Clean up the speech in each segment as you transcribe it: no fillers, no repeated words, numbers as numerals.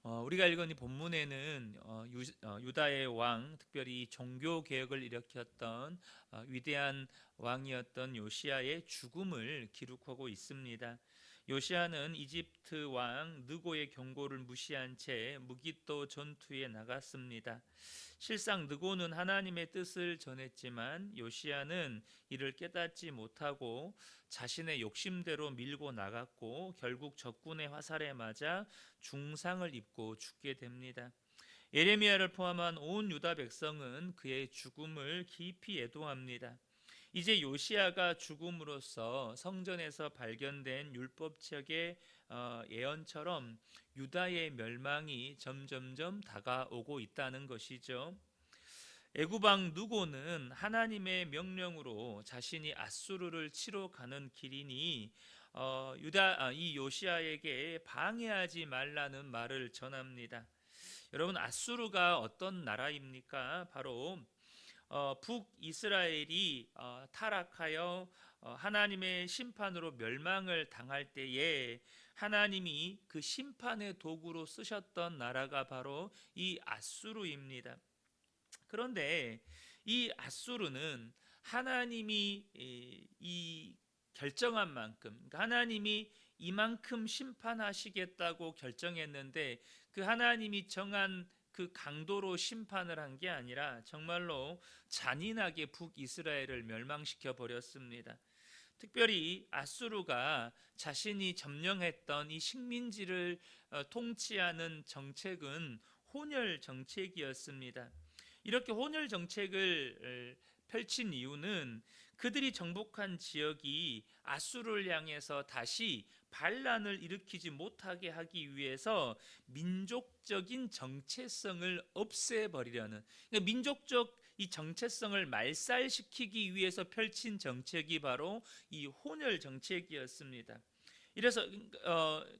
우리가 읽은 이 본문에는 유다의 왕, 특별히 종교 개혁을 일으켰던 위대한 왕이었던 요시야의 죽음을 기록하고 있습니다. 요시야는 이집트 왕 느고의 경고를 무시한 채 무기또 전투에 나갔습니다. 실상 느고는 하나님의 뜻을 전했지만 요시야는 이를 깨닫지 못하고 자신의 욕심대로 밀고 나갔고 결국 적군의 화살에 맞아 중상을 입고 죽게 됩니다. 예레미야를 포함한 온 유다 백성은 그의 죽음을 깊이 애도합니다. 이제 요시야가 죽음으로써 성전에서 발견된 율법책의 예언처럼 유다의 멸망이 점점점 다가오고 있다는 것이죠. 애굽왕 누고는 하나님의 명령으로 자신이 아수르를 치러 가는 길이니 이 요시야에게 방해하지 말라는 말을 전합니다. 여러분, 아수르가 어떤 나라입니까? 바로 북이스라엘이 타락하여 하나님의 심판으로 멸망을 당할 때에 하나님이 그 심판의 도구로 쓰셨던 나라가 바로 이 아수르입니다. 그런데 이 아수르는 하나님이 이 결정한 만큼, 그러니까 하나님이 이만큼 심판하시겠다고 결정했는데 그 하나님이 정한 그 강도로 심판을 한 게 아니라 정말로 잔인하게 북이스라엘을 멸망시켜 버렸습니다. 특별히 아수르가 자신이 점령했던 이 식민지를 통치하는 정책은 혼혈 정책이었습니다. 이렇게 혼혈 정책을 펼친 이유는 그들이 정복한 지역이 아수르를 향해서 다시 반란을 일으키지 못하게 하기 위해서 민족적인 정체성을 없애버리려는, 그러니까 민족적 이 정체성을 말살시키기 위해서 펼친 정책이 바로 이 혼혈 정책이었습니다.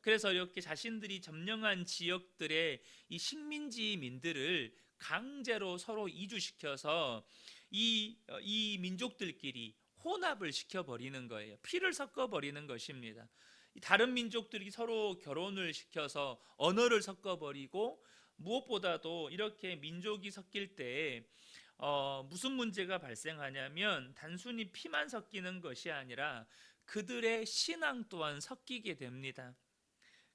그래서 이렇게 자신들이 점령한 지역들의 이 식민지민들을 강제로 서로 이주시켜서 이 민족들끼리 혼합을 시켜버리는 거예요. 피를 섞어버리는 것입니다. 다른 민족들이 서로 결혼을 시켜서 언어를 섞어버리고, 무엇보다도 이렇게 민족이 섞일 때 무슨 문제가 발생하냐면 단순히 피만 섞이는 것이 아니라 그들의 신앙 또한 섞이게 됩니다.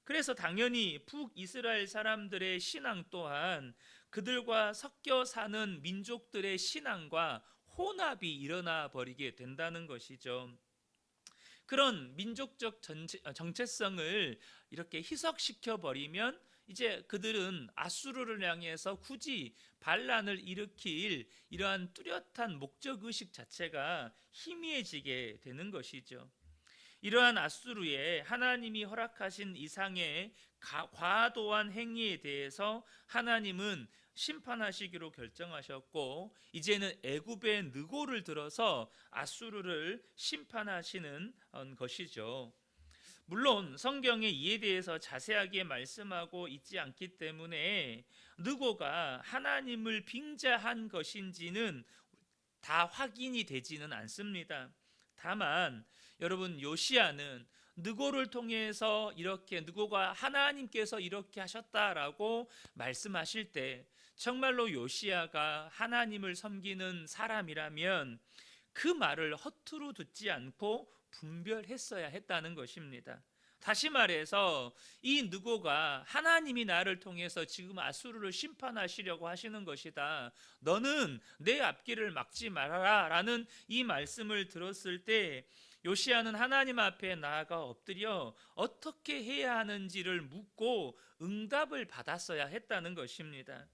그래서 당연히 북이스라엘 사람들의 신앙 또한 그들과 섞여 사는 민족들의 신앙과 혼합이 일어나 버리게 된다는 것이죠. 그런 민족적 정체성을 이렇게 희석시켜 버리면 이제 그들은 아수르를 향해서 굳이 반란을 일으킬 이러한 뚜렷한 목적 의식 자체가 희미해지게 되는 것이죠. 이러한 아수르의 하나님이 허락하신 이상의 과도한 행위에 대해서 하나님은 심판하시기로 결정하셨고, 이제는 애굽의 느고를 들어서 아수르를 심판하시는 것이죠. 물론 성경에 이에 대해서 자세하게 말씀하고 있지 않기 때문에 느고가 하나님을 빙자한 것인지는 다 확인이 되지는 않습니다. 다만 여러분, 요시야는 느고를 통해서 이렇게, 느고가 하나님께서 이렇게 하셨다라고 말씀하실 때 정말로 요시야가 하나님을 섬기는 사람이라면 그 말을 허투루 듣지 않고 분별했어야 했다는 것입니다. 다시 말해서 이 느고가 하나님이 나를 통해서 지금 아수르를 심판하시려고 하시는 것이다, 너는 내 앞길을 막지 말아라 라는 이 말씀을 들었을 때 요시야는 하나님 앞에 나아가 엎드려 어떻게 해야 하는지를 묻고 응답을 받았어야 했다는 것입니다.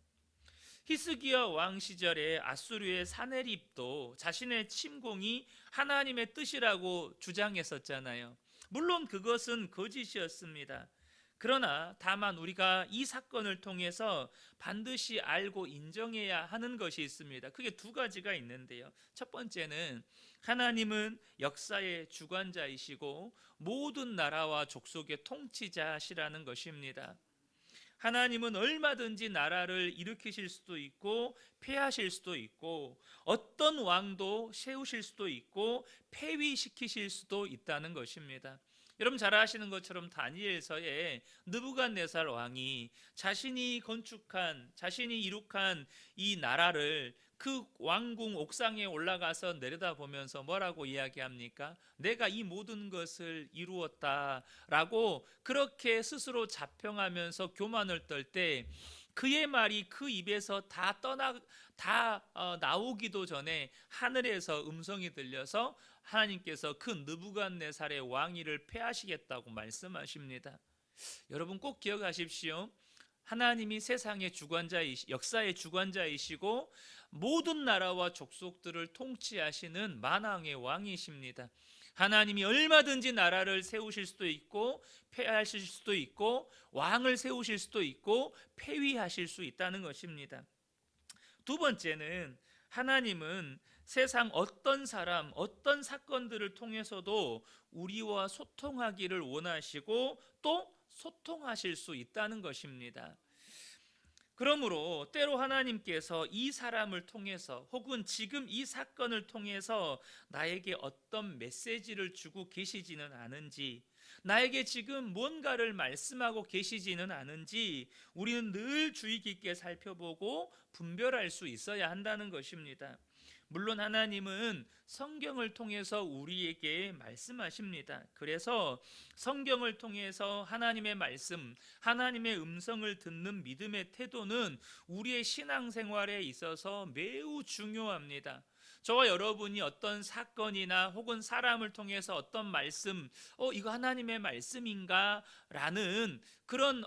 히스기야 왕 시절에 아수르의 사네립도 자신의 침공이 하나님의 뜻이라고 주장했었잖아요. 물론 그것은 거짓이었습니다. 그러나 다만 우리가 이 사건을 통해서 반드시 알고 인정해야 하는 것이 있습니다. 그게 두 가지가 있는데요. 첫 번째는 하나님은 역사의 주관자이시고 모든 나라와 족속의 통치자시라는 것입니다. 하나님은 얼마든지 나라를 일으키실 수도 있고 폐하실 수도 있고 어떤 왕도 세우실 수도 있고 폐위시키실 수도 있다는 것입니다. 여러분 잘 아시는 것처럼 다니엘서에 느부갓네살 왕이 자신이 건축한, 자신이 이룩한 이 나라를 그 왕궁 옥상에 올라가서 내려다보면서 뭐라고 이야기합니까? 내가 이 모든 것을 이루었다라고 그렇게 스스로 자평하면서 교만을 떨 때 그의 말이 그 입에서 나오기도 전에 하늘에서 음성이 들려서 하나님께서 그 느부갓네살의 왕위를 폐하시겠다고 말씀하십니다. 여러분 꼭 기억하십시오. 하나님이 세상의 역사의 주관자이시고 모든 나라와 족속들을 통치하시는 만왕의 왕이십니다. 하나님이 얼마든지 나라를 세우실 수도 있고 폐하실 수도 있고 왕을 세우실 수도 있고 폐위하실 수 있다는 것입니다. 두 번째는 하나님은 세상 어떤 사람, 어떤 사건들을 통해서도 우리와 소통하기를 원하시고 또 소통하실 수 있다는 것입니다. 그러므로 때로 하나님께서 이 사람을 통해서 혹은 지금 이 사건을 통해서 나에게 어떤 메시지를 주고 계시지는 않은지, 나에게 지금 뭔가를 말씀하고 계시지는 않은지 우리는 늘 주의 깊게 살펴보고 분별할 수 있어야 한다는 것입니다. 물론 하나님은 성경을 통해서 우리에게 말씀하십니다. 그래서 성경을 통해서 하나님의 말씀, 하나님의 음성을 듣는 믿음의 태도는 우리의 신앙생활에 있어서 매우 중요합니다. 저와 여러분이 어떤 사건이나 혹은 사람을 통해서 어떤 말씀, 이거 하나님의 말씀인가? 라는 그런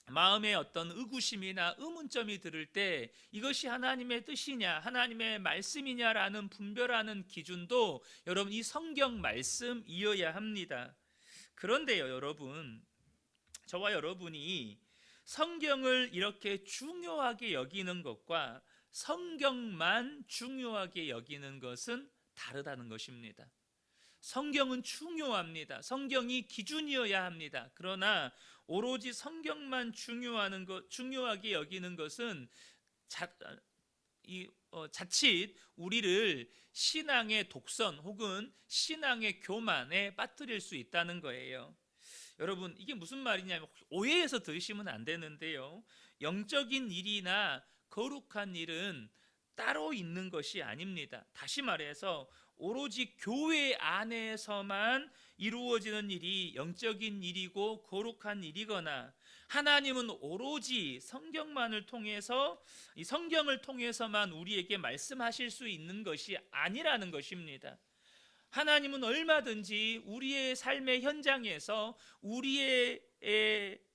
마음에 어떤 의구심이나 의문점이 들을 때 이것이 하나님의 뜻이냐 하나님의 말씀이냐라는 분별하는 기준도 여러분 이 성경 말씀이어야 합니다. 그런데요 여러분, 저와 여러분이 성경을 이렇게 중요하게 여기는 것과 성경만 중요하게 여기는 것은 다르다는 것입니다. 성경은 중요합니다. 성경이 기준이어야 합니다. 그러나 오로지 성경만 중요하게 여기는 것은 자칫 우리를 신앙의 독선 혹은 신앙의 교만에 빠뜨릴 수 있다는 거예요. 여러분 이게 무슨 말이냐면 오해해서 들으시면 안 되는데요. 영적인 일이나 거룩한 일은 따로 있는 것이 아닙니다. 다시 말해서 오로지 교회 안에서만 이루어지는 일이 영적인 일이고 거룩한 일이거나 하나님은 오로지 성경만을 통해서 이 성경을 통해서만 우리에게 말씀하실 수 있는 것이 아니라는 것입니다. 하나님은 얼마든지 우리의 삶의 현장에서 우리의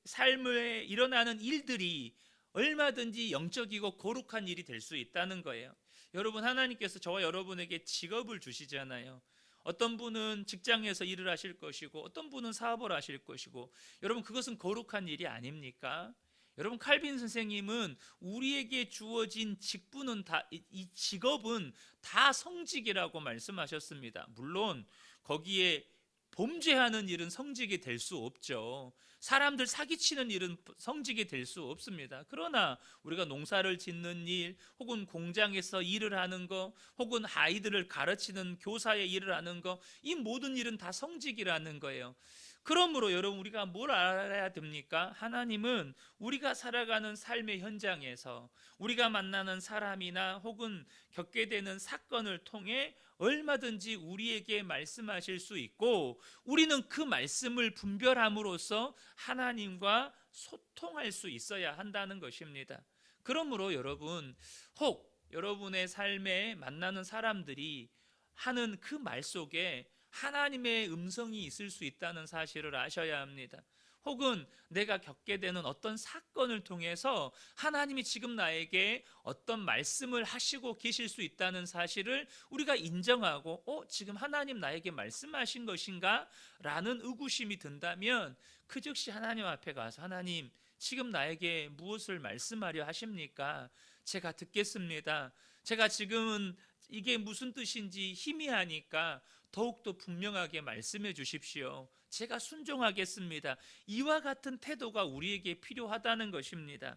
삶에 일어나는 일들이 얼마든지 영적이고 거룩한 일이 될 수 있다는 거예요. 여러분 하나님께서 저와 여러분에게 직업을 주시잖아요. 어떤 분은 직장에서 일을 하실 것이고 어떤 분은 사업을 하실 것이고 여러분 그것은 거룩한 일이 아닙니까? 여러분 칼빈 선생님은 우리에게 주어진 직분은 이 직업은 다 성직이라고 말씀하셨습니다. 물론 거기에 범죄하는 일은 성직이 될 수 없죠. 사람들 사기치는 일은 성직이 될 수 없습니다. 그러나 우리가 농사를 짓는 일 혹은 공장에서 일을 하는 거 혹은 아이들을 가르치는 교사의 일을 하는 거 이 모든 일은 다 성직이라는 거예요. 그러므로 여러분 우리가 뭘 알아야 됩니까? 하나님은 우리가 살아가는 삶의 현장에서 우리가 만나는 사람이나 혹은 겪게 되는 사건을 통해 얼마든지 우리에게 말씀하실 수 있고 우리는 그 말씀을 분별함으로써 하나님과 소통할 수 있어야 한다는 것입니다. 그러므로 여러분 혹 여러분의 삶에 만나는 사람들이 하는 그 말 속에 하나님의 음성이 있을 수 있다는 사실을 아셔야 합니다. 혹은 내가 겪게 되는 어떤 사건을 통해서 하나님이 지금 나에게 어떤 말씀을 하시고 계실 수 있다는 사실을 우리가 인정하고 지금 하나님 나에게 말씀하신 것인가? 라는 의구심이 든다면 그 즉시 하나님 앞에 가서 하나님 지금 나에게 무엇을 말씀하려 하십니까? 제가 듣겠습니다. 제가 지금은 이게 무슨 뜻인지 희미하니까 더욱더 분명하게 말씀해 주십시오. 제가 순종하겠습니다. 이와 같은 태도가 우리에게 필요하다는 것입니다.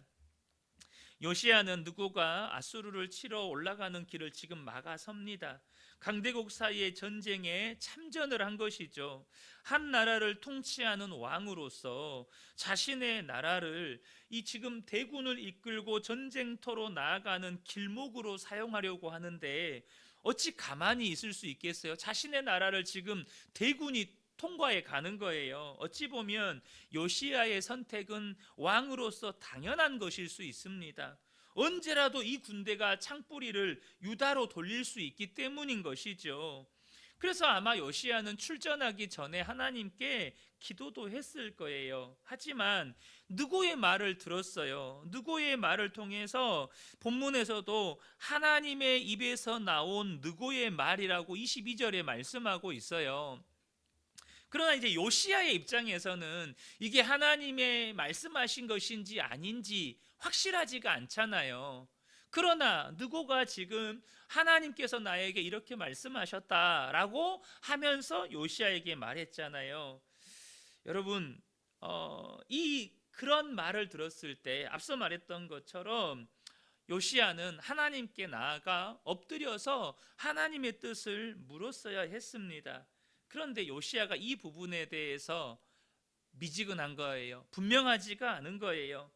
요시야는 느고가 아수르를 치러 올라가는 길을 지금 막아섭니다. 강대국 사이의 전쟁에 참전을 한 것이죠. 한 나라를 통치하는 왕으로서 자신의 나라를 이 지금 대군을 이끌고 전쟁터로 나아가는 길목으로 사용하려고 하는데 어찌 가만히 있을 수 있겠어요? 자신의 나라를 지금 대군이 통과해 가는 거예요. 어찌 보면 요시야의 선택은 왕으로서 당연한 것일 수 있습니다. 언제라도 이 군대가 창뿌리를 유다로 돌릴 수 있기 때문인 것이죠. 그래서 아마 요시야는 출전하기 전에 하나님께 기도도 했을 거예요. 하지만 누구의 말을 들었어요? 누구의 말을 통해서 본문에서도 하나님의 입에서 나온 누구의 말이라고 22절에 말씀하고 있어요. 그러나 이제 요시야의 입장에서는 이게 하나님의 말씀하신 것인지 아닌지 확실하지가 않잖아요. 그러나 누구가 지금 하나님께서 나에게 이렇게 말씀하셨다라고 하면서 요시야에게 말했잖아요. 여러분, 이 그런 말을 들었을 때 앞서 말했던 것처럼 요시야는 하나님께 나아가 엎드려서 하나님의 뜻을 물었어야 했습니다. 그런데 요시야가 이 부분에 대해서 미지근한 거예요. 분명하지가 않은 거예요.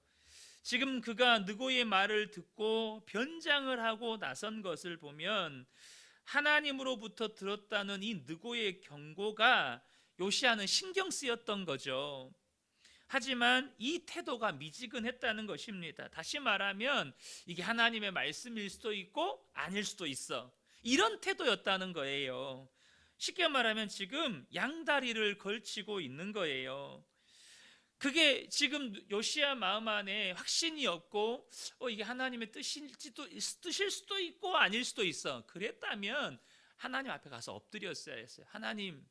지금 그가 느고의 말을 듣고 변장을 하고 나선 것을 보면 하나님으로부터 들었다는 이 느고의 경고가 요시야는 신경 쓰였던 거죠. 하지만 이 태도가 미지근했다는 것입니다. 다시 말하면 이게 하나님의 말씀일 수도 있고 아닐 수도 있어. 이런 태도였다는 거예요. 쉽게 말하면 지금 양다리를 걸치고 있는 거예요. 그게 지금 요시야 마음 안에 확신이 없고 이게 하나님의 뜻일 수도 있고 아닐 수도 있어. 그랬다면 하나님 앞에 가서 엎드렸어야 했어요. 하나님,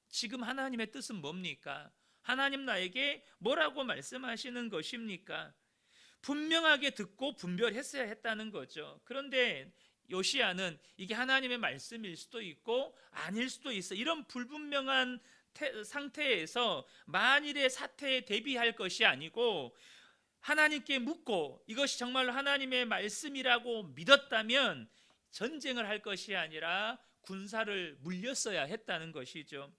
지금 하나님의 뜻은 뭡니까? 하나님 나에게 뭐라고 말씀하시는 것입니까? 분명하게 듣고 분별했어야 했다는 거죠. 그런데 요시야는 이게 하나님의 말씀일 수도 있고 아닐 수도 있어. 이런 불분명한 상태에서 만일의 사태에 대비할 것이 아니고 하나님께 묻고 이것이 정말로 하나님의 말씀이라고 믿었다면 전쟁을 할 것이 아니라 군사를 물렸어야 했다는 것이죠.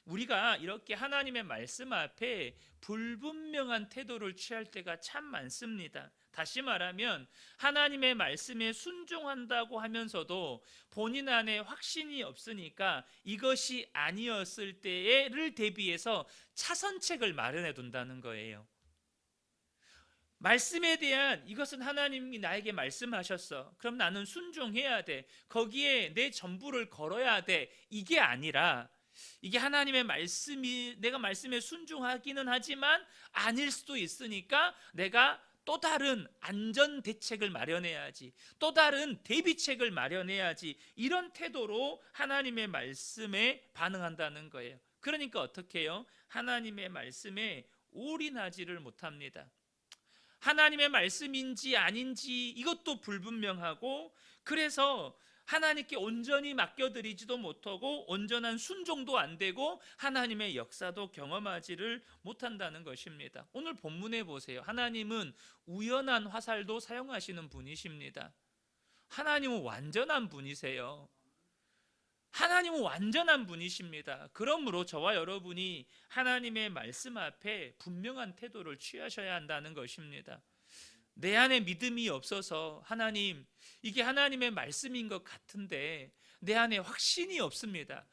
우리가 이렇게 하나님의 말씀 앞에 불분명한 태도를 취할 때가 참 많습니다. 다시 말하면 하나님의 말씀에 순종한다고 하면서도 본인 안에 확신이 없으니까 이것이 아니었을 때를 대비해서 차선책을 마련해 둔다는 거예요. 말씀에 대한 이것은 하나님이 나에게 말씀하셨어. 그럼 나는 순종해야 돼. 거기에 내 전부를 걸어야 돼. 이게 아니라 이게 하나님의 말씀이 내가 말씀에 순종하기는 하지만 아닐 수도 있으니까 내가 또 다른 안전 대책을 마련해야지. 또 다른 대비책을 마련해야지. 이런 태도로 하나님의 말씀에 반응한다는 거예요. 그러니까 어떻게 해요? 하나님의 말씀에 올인하지를 못합니다. 하나님의 말씀인지 아닌지 이것도 불분명하고 그래서 하나님께 온전히 맡겨드리지도 못하고 온전한 순종도 안 되고 하나님의 역사도 경험하지를 못한다는 것입니다. 오늘 본문에 보세요. 하나님은 우연한 화살도 사용하시는 분이십니다. 하나님은 완전한 분이세요. 하나님은 완전한 분이십니다. 그러므로 저와 여러분이 하나님의 말씀 앞에 분명한 태도를 취하셔야 한다는 것입니다. 내 안에 믿음이 없어서 하나님, 이게 하나님의 말씀인 것 같은데 내 안에 확신이 없습니다.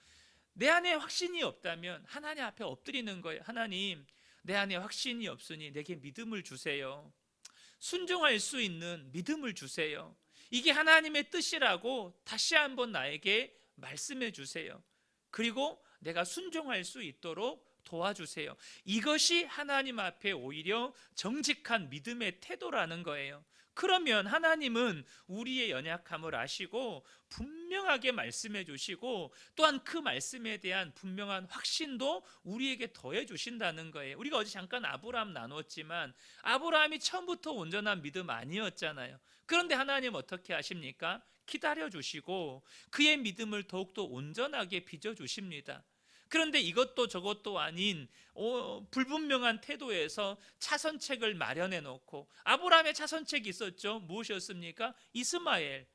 내 안에 확신이 없다면 하나님 앞에 엎드리는 거예요. 하나님, 내 안에 확신이 없으니 내게 믿음을 주세요. 순종할 수 있는 믿음을 주세요. 이게 하나님의 뜻이라고 다시 한번 나에게 말씀해 주세요. 그리고 내가 순종할 수 있도록 도와주세요. 이것이 하나님 앞에 오히려 정직한 믿음의 태도라는 거예요. 그러면 하나님은 우리의 연약함을 아시고 분명하게 말씀해 주시고 또한 그 말씀에 대한 분명한 확신도 우리에게 더해 주신다는 거예요. 우리가 어제 잠깐 아브라함 나눴지만 아브라함이 처음부터 온전한 믿음 아니었잖아요. 그런데 하나님 어떻게 하십니까? 기다려 주시고 그의 믿음을 더욱더 온전하게 빚어 주십니다. 그런데 이것도 저것도 아닌 불분명한 태도에서 차선책을 마련해 놓고 아브라함의 차선책이 있었죠. 무엇이었습니까? 이스마엘.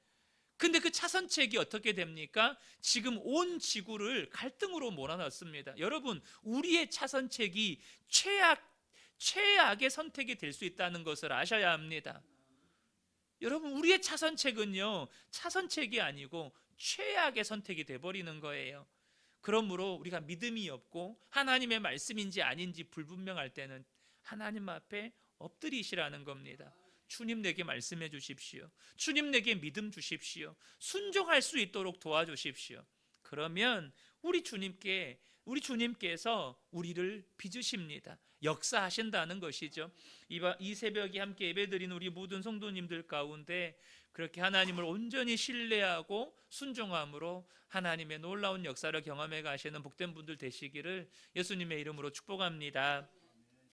근데 그 차선책이 어떻게 됩니까? 지금 온 지구를 갈등으로 몰아넣습니다. 여러분, 우리의 차선책이 최악의 선택이 될 수 있다는 것을 아셔야 합니다. 여러분, 우리의 차선책은요, 차선책이 아니고 최악의 선택이 돼버리는 거예요. 그러므로 우리가 믿음이 없고 하나님의 말씀인지 아닌지 불분명할 때는 하나님 앞에 엎드리시라는 겁니다. 주님, 내게 말씀해 주십시오. 주님, 내게 믿음 주십시오. 순종할 수 있도록 도와주십시오. 그러면 우리 주님께서 우리를 빚으십니다. 역사하신다는 것이죠. 이 새벽에 함께 예배드리는 우리 모든 성도님들 가운데 그렇게 하나님을 온전히 신뢰하고 순종함으로 하나님의 놀라운 역사를 경험해 가시는 복된 분들 되시기를 예수님의 이름으로 축복합니다.